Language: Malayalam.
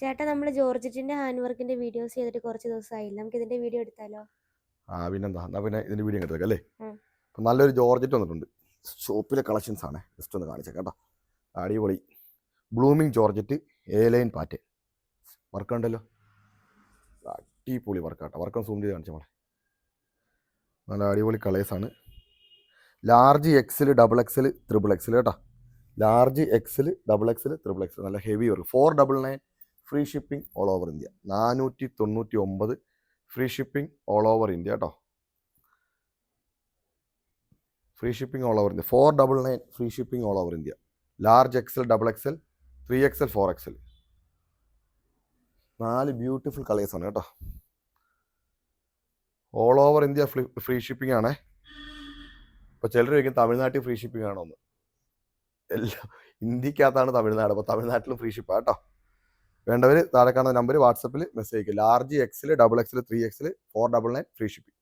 ചേട്ടാ നമ്മൾ ജോർജറ്റിന്റെ ഹാൻഡ് വർക്കിന്റെ വീഡിയോസ് ചെയ്തിട്ട് കുറച്ച് ദിവസമായില്ല. നമുക്ക് ഇതിന്റെ വീഡിയോ എടുത്താലോ? പിന്നെന്താ, എന്നാ പിന്നെ ഇതിന്റെ വീഡിയോ എടുത്തേക്കാം അല്ലേ. ഉം. അപ്പം നല്ലൊരു ജോർജറ്റ് വന്നിട്ടുണ്ട്. ഷോപ്പിലെ കളക്ഷൻസ് ആണ്, ജസ്റ്റ് ഒന്ന് കാണിച്ചേക്കാം കേട്ടോ. അടിപൊളി blooming georgette A line PAT work ഉണ്ടല്ലോ, അടിപൊളി വർക്കാട്ടോ. വർക്കൊന്ന് സൂം ചെയ്ത് കാണിച്ചാൽ നല്ല അടിപൊളി കളേഴ്സാണ്. Large XL, double XL, triple XL കേട്ടോ. Large XL, double XL, triple XL, നല്ല heavy work. 499 free shipping all over India. 499 free shipping all over India കേട്ടോ. Free shipping all over India. 499 free shipping all over India. Large XL, double XL, 3XL, 4XL. 4 beautiful കളേഴ്സാണ് കേട്ടോ. All over India free shipping ആണേ. ഇപ്പോൾ ചിലർ ചോദിക്കും തമിഴ്നാട്ടിൽ ഫ്രീ ഷിപ്പിംഗ് ആണോ എന്ന്. എല്ലാം ഇന്ത്യക്കകത്താണ് തമിഴ്നാട്, അപ്പോൾ തമിഴ്നാട്ടിലും ഫ്രീ ഷിപ്പാണ് കേട്ടോ. വേണ്ടവർ താഴെ കാണുന്ന നമ്പർ വാട്സപ്പിൽ മെസ്സേജ് അയക്കുക. Large XL, double XL, 3XL, 499 free shipping.